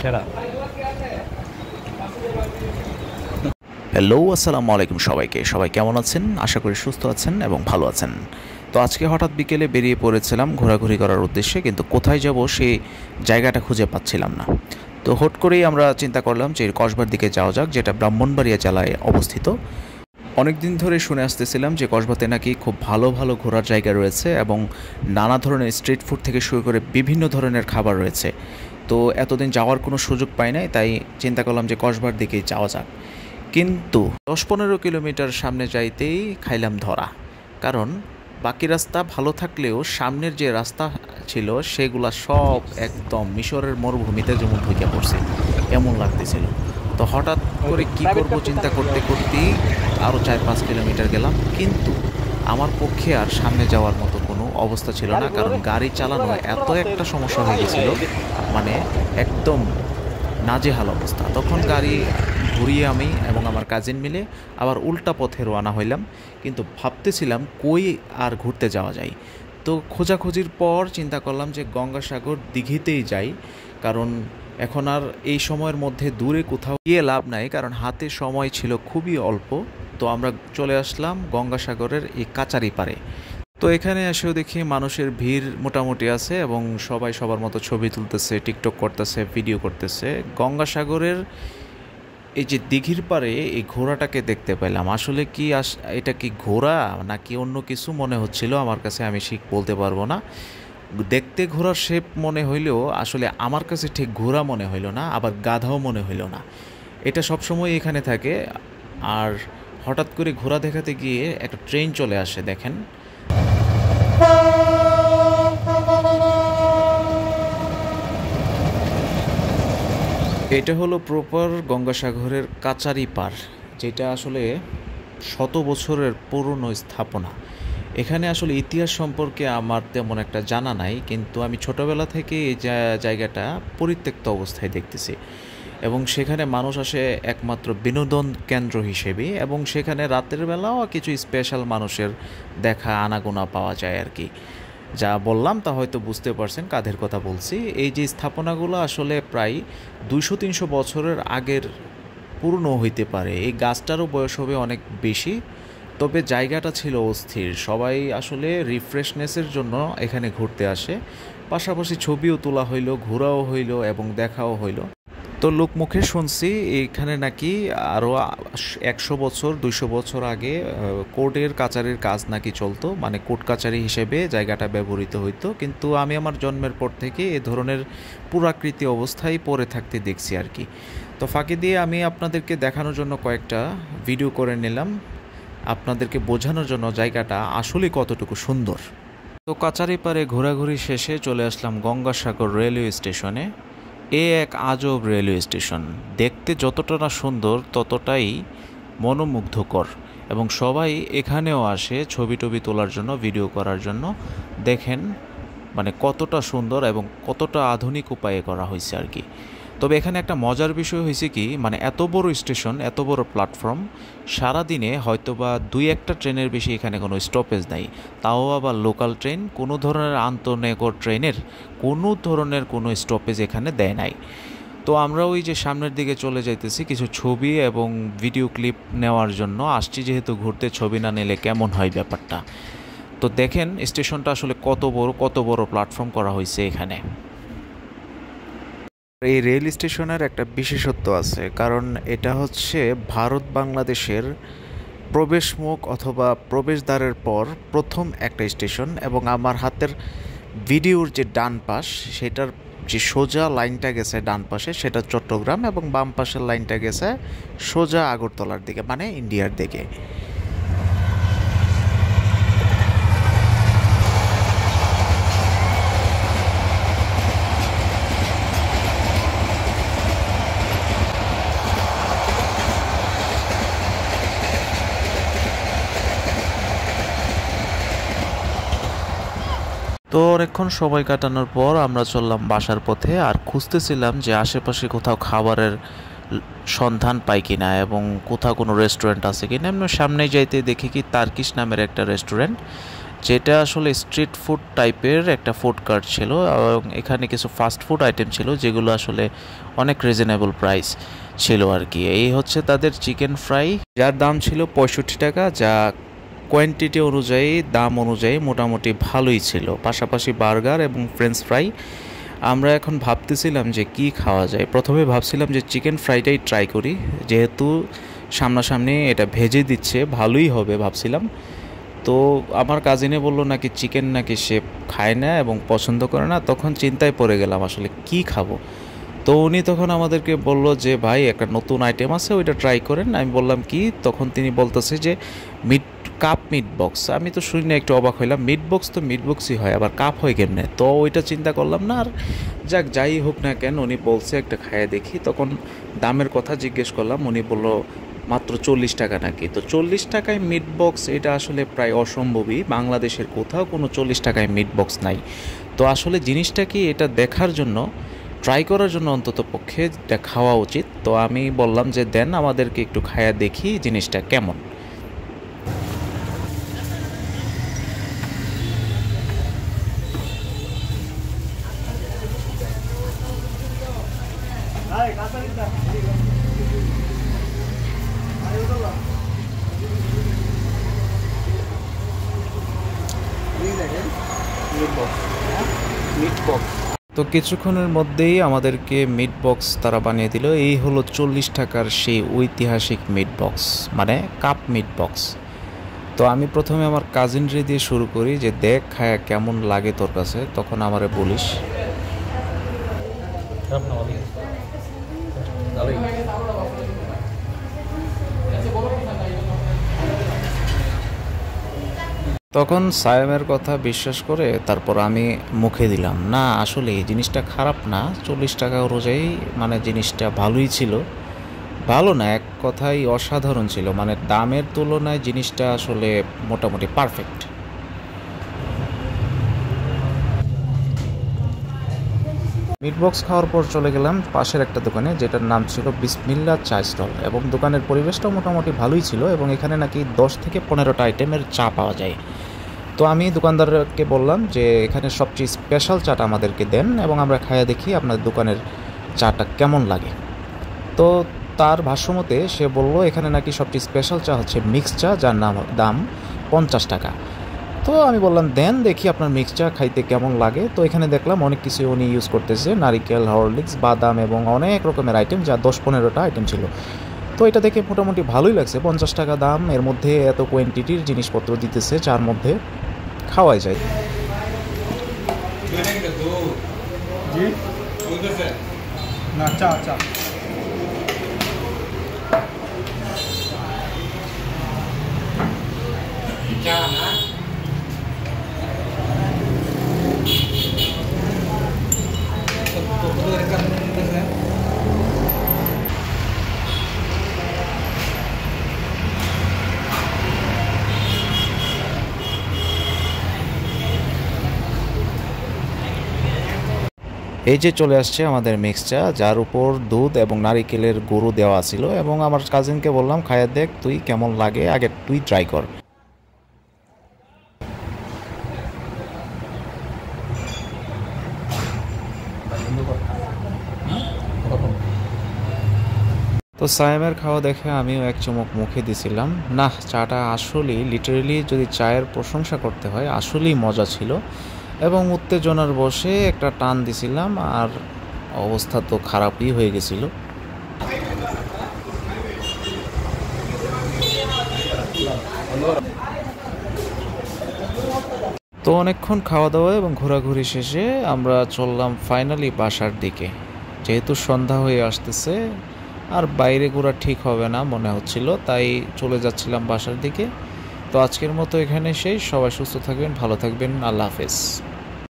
সেরা। হ্যালো, আসসালামু আলাইকুম সবাইকে। সবাই কেমন আছেন? আশা করি সুস্থ আছেন এবং ভালো আছেন। তো আজকে হঠাৎ বিকেলে বেরিয়ে পড়েছিলাম ঘোরাঘুরি করার উদ্দেশ্যে, কিন্তু কোথায় যাব সেই জায়গাটা খুঁজে পাচ্ছিলাম না। তো হুট করেই আমরা চিন্তা করলাম যে কসবার দিকে যাওয়া যাক, যেটা ব্রাহ্মণবাড়িয়া জেলায় অবস্থিত। অনেক দিন ধরে শুনে আসতেছিলাম যে কসবাতে নাকি খুব ভালো ভালো ঘোরার জায়গা রয়েছে এবং নানা ধরনের স্ট্রিট ফুড থেকে শুরু করে বিভিন্ন ধরনের খাবার রয়েছে। তো এতদিন যাওয়ার কোনো সুযোগ পাই নাই, তাই চিন্তা করলাম যে কসবার দিকেই যাওয়া যাক। কিন্তু ১০-১৫ কিলোমিটার সামনে যাইতেই খাইলাম ধরা। কারণ বাকি রাস্তা ভালো থাকলেও সামনের যে রাস্তা ছিল সেগুলা সব একদম মিশরের মরুভূমিতে যেমন ঢুকে পড়ছে এমন লাগতেছিল। তো হঠাৎ করে কি করব চিন্তা করতে করতেই আরও ৪-৫ কিলোমিটার গেলাম, কিন্তু আমার পক্ষে আর সামনে যাওয়ার মতো কোনো অবস্থা ছিল না, কারণ গাড়ি চালানো এত একটা সমস্যা হয়ে গেছিলো, মানে একদম নাজেহাল অবস্থা। তখন গাড়ি ঘুরিয়ে আমি এবং আমার কাজিন মিলে আবার উল্টা পথে রওনা হইলাম, কিন্তু ভাবতেছিলাম কই আর ঘুরতে যাওয়া যায়। তো খোঁজাখুঁজির পর চিন্তা করলাম যে গঙ্গাসাগর দিঘিতেই যাই, কারণ এখন আর এই সময়ের মধ্যে দূরে কোথাও গিয়ে লাভ নাই, কারণ হাতে সময় ছিল খুবই অল্প। তো আমরা চলে আসলাম গঙ্গাসাগরের এই কাচারি পাড়ে। তো এখানে এসেও দেখি মানুষের ভিড় মোটামুটি আছে এবং সবাই সবার মতো ছবি তুলতেছে, টিকটক করতেছে, ভিডিও করতেছে। গঙ্গাসাগরের এই যে দিঘির পাড়ে এই ঘোড়াটাকে দেখতে পেলাম। আসলে কি এটা কি ঘোড়া নাকি অন্য কিছু মনে হচ্ছিল আমার কাছে, আমি ঠিক বলতে পারবো না। দেখতে ঘোড়ার শেপ মনে হইলেও আসলে আমার কাছে ঠিক ঘোড়া মনে হইল না, আবার গাধাও মনে হইল না। এটা সবসময় এখানে থাকে। আর হঠাৎ করে ঘোড়া দেখাতে গিয়ে একটা ট্রেন চলে আসে, দেখেন। এটা হলো প্রপার গঙ্গাসাগরের কাচারি পাড়, যেটা আসলে শত বছরের পুরনো স্থাপনা। এখানে আসলে ইতিহাস সম্পর্কে আমার তেমন একটা জানা নাই, কিন্তু আমি ছোটোবেলা থেকে এই জায়গাটা পরিত্যক্ত অবস্থায় দেখতেছি এবং সেখানে মানুষ আসে একমাত্র বিনোদন কেন্দ্র হিসেবে, এবং সেখানে রাতের বেলাও কিছু স্পেশাল মানুষের দেখা আনাগোনা পাওয়া যায় আর কি। যা বললাম তা হয়তো বুঝতে পারছেন কাদের কথা বলছি। এই যে স্থাপনাগুলো আসলে প্রায় ২০০-৩০০ বছরের আগের পুরনো হইতে পারে। এই গাছটারও বয়স হবে অনেক বেশি, তবে জায়গাটা ছিল অস্থির। সবাই আসলে রিফ্রেশনেসের জন্য এখানে ঘুরতে আসে, পাশাপাশি ছবিও তোলা হইলো, ঘোরাও হইলো এবং দেখাও হইলো। তো লোকমুখে শুনছি এখানে নাকি আরও ১০০ বছর ২০০ বছর আগে কোর্টের কাচারির কাজ নাকি চলতো, মানে কোর্ট কাচারি হিসেবে জায়গাটা ব্যবহৃত হইতো। কিন্তু আমি আমার জন্মের পর থেকে এ ধরনের পুরাকৃতি অবস্থায় পড়ে থাকতে দেখছি আর কি। তো ফাঁকি দিয়ে আমি আপনাদেরকে দেখানোর জন্য কয়েকটা ভিডিও করে নিলাম, আপনাদেরকে বোঝানোর জন্য জায়গাটা আসলে কতটুকু সুন্দর। তো কাচারি পাড়ে ঘোরাঘুরি শেষে চলে আসলাম গঙ্গাসাগর রেলওয়ে স্টেশনে। এক আজব রেলওয়ে স্টেশন, দেখতে যতটা না সুন্দর ততটাই মনোমুগ্ধকর, এবং সবাই এখানেও আসে ছবি টবি তোলার জন্য, ভিডিও করার জন্য। দেখেন মানে কতটা সুন্দর এবং কতটা আধুনিক উপায়ে করা হয়েছে আর কি। তবে এখানে একটা মজার বিষয় হয়েছে কি, মানে এত বড় স্টেশন, এত বড় প্ল্যাটফর্ম, সারাদিনে হয়তো বা ২-১টা ট্রেনের বেশি এখানে কোনো স্টপেজ নাই, তাও আবার লোকাল ট্রেন। কোনো ধরনের আন্তঃনগর ট্রেনের কোনো স্টপেজ এখানে দেয় নাই। তো আমরা ওই যে সামনের দিকে চলে যাইতেছি কিছু ছবি এবং ভিডিও ক্লিপ নেওয়ার জন্য। আসছি যেহেতু ঘুরতে, ছবি না নিলে কেমন হয় ব্যাপারটা। তো দেখেন স্টেশনটা আসলে কত বড় প্ল্যাটফর্ম করা হয়েছে এখানে। এই রেল স্টেশনের একটা বিশেষত্ব আছে, কারণ এটা হচ্ছে ভারত বাংলাদেশের প্রবেশমুখ অথবা প্রবেশদ্বারের পর প্রথম একটা স্টেশন, এবং আমার হাতের ভিডিওর যে ডান পাশ, সেটার যে সোজা লাইনটা গেছে ডান পাশে সেটা চট্টগ্রাম, এবং বাম পাশের লাইনটা গেছে সোজা আগরতলার দিকে, মানে ইন্ডিয়ার দিকে। তো অনেকক্ষণ সময় কাটানোর পর আমরা চললাম বাসার পথে, আর খুঁজতেছিলাম যে আশেপাশে কোথাও খাবারের সন্ধান পাই কিনা এবং কোথাও কোনো রেস্টুরেন্ট আছে কিনা। এমনি সামনে যাইতে দেখি কি তার্কিশ নামের একটা রেস্টুরেন্ট, যেটা আসলে স্ট্রিট ফুড টাইপের একটা ফুড কার্ট ছিল, এবং এখানে কিছু ফাস্ট ফুড আইটেম ছিল যেগুলো আসলে অনেক রিজনেবল প্রাইস ছিল আর কি। এই হচ্ছে তাদের চিকেন ফ্রাই, যার দাম ছিল 65 টাকা, যা কোয়ান্টিটি অনুযায়ী দাম অনুযায়ী মোটামুটি ভালোই ছিল। পাশাপাশি বার্গার এবং ফ্রেঞ্চ ফ্রাই। আমরা এখন ভাবতেছিলাম যে কি খাওয়া যায়। প্রথমে ভাবছিলাম যে চিকেন ফ্রাইটাই ট্রাই করি, যেহেতু সামনাসামনি এটা ভেজে দিচ্ছে ভালোই হবে ভাবছিলাম। তো আমার কাজিনে বললো নাকি চিকেন নাকি সে খায় না এবং পছন্দ করে না। তখন চিন্তায় পড়ে গেলাম আসলে কি খাবো। তো উনি তখন আমাদেরকে বলল যে ভাই একটা নতুন আইটেম আছে, ওইটা ট্রাই করেন। আমি বললাম কি? তখন তিনি বলতেছে যে কাপ মিট বক্স। আমি তো শুনে একটু অবাক হইলাম, মিট বক্স তো মিট বক্সই হয়, আবার কাপ হয় কেমনে? তো ওইটা চিন্তা করলাম না। আর যাক, যাই হোক না কেন, উনি বলছে একটা খাইয়ে দেখি। তখন দামের কথা জিজ্ঞেস করলাম, উনি বলল মাত্র 40 টাকা নাকি। তো 40 টাকায় মিট বক্স, এটা আসলে প্রায় অসম্ভবই। বাংলাদেশের কোথাও কোনো 40 টাকায় মিট বক্স নাই। তো আসলে জিনিসটা কি, এটা দেখার জন্য, ট্রাই করার জন্য অন্তত পক্ষে এটা খাওয়া উচিত। তো আমি বললাম যে দেন আমাদেরকে একটু খাইয়া দেখি জিনিসটা কেমন। তো কিছুক্ষণের মধ্যেই আমাদেরকে মিট বক্স তারা বানিয়ে দিল। এই হলো 40 টাকার সেই ঐতিহাসিক মিট বক্স, মানে কাপ মিট বক্স। তো আমি প্রথমে আমার কাজিনরে দিয়ে শুরু করি যে দেখ খায়া কেমন লাগে তোর কাছে, তখন আমারে বলিস। তখন সায়েমের কথা বিশ্বাস করে তারপর আমি মুখে দিলাম, না আসলে এই জিনিসটা খারাপ না। 40 টাকা অনুযায়ী মানে জিনিসটা ভালোই ছিল। ভালো না, এক কথাই অসাধারণ ছিল। মানে দামের তুলনায় জিনিসটা আসলে মোটামুটি পারফেক্ট। মিট বক্স খাওয়ার পর চলে গেলাম পাশের একটা দোকানে, যেটার নাম ছিল বিসমিল্লা চা স্টল, এবং দোকানের পরিবেশটাও মোটামুটি ভালোই ছিল, এবং এখানে নাকি 10 থেকে 15টা আইটেমের চা পাওয়া যায়। তো আমি দোকানদারকে বললাম যে এখানে সবচেয়ে স্পেশাল চাটা আমাদেরকে দেন, এবং আমরা খাইয়ে দেখি আপনার দোকানের চাটা কেমন লাগে। তো তার ভাষ্যমতে সে বলল এখানে নাকি সবচেয়ে স্পেশাল চা হচ্ছে মিক্স চা, যার দাম 50 টাকা। তো আমি বললাম দেন দেখি আপনার মিক্স চা খাইতে কেমন লাগে। তো এখানে দেখলাম অনেক কিছু উনি ইউজ করতেছে, নারিকেল, হরলিক্স, বাদাম এবং অনেক রকমের আইটেম, যা 10-15টা আইটেম ছিল। তো এটা দেখে মোটামুটি ভালোই লাগছে। 50 টাকা দাম, এর মধ্যে এত কোয়ান্টিটির জিনিসপত্র দিতেছে, চার মধ্যে খাওয়াই যায়। না চা চা না এই যে চলে আসছে আমাদের মিক্স চা, যার উপর দুধ এবং নারিকেলের গুঁড়ো দেওয়া ছিল, এবং আমার কাজিনকে বললাম খাইয়া দেখ তুই কেমন লাগে, আগে তুই ট্রাই কর। তো সায়েমের খাওয়া দেখে আমিও এক চুমুক মুখে দিছিলাম। না, চাটা আসলেই লিটারেলি যদি চায়ের প্রশংসা করতে হয় আসলেই মজা ছিল, এবং উত্তেজনার বসে একটা টান দিছিলাম, আর অবস্থা তো খারাপই হয়ে গেছিল। তো অনেকক্ষণ খাওয়া দাওয়া এবং ঘোরাঘুরি শেষে আমরা চললাম ফাইনালি বাসার দিকে। যেহেতু সন্ধ্যা হয়ে আসতেছে আর বাইরে ঘোরা ঠিক হবে না মনে হচ্ছিল, তাই চলে যাচ্ছিলাম বাসার দিকে। তো আজকের মতো এখানে শেষ। সবাই সুস্থ থাকবেন, ভালো থাকবেন, আল্লাহ হাফেজ।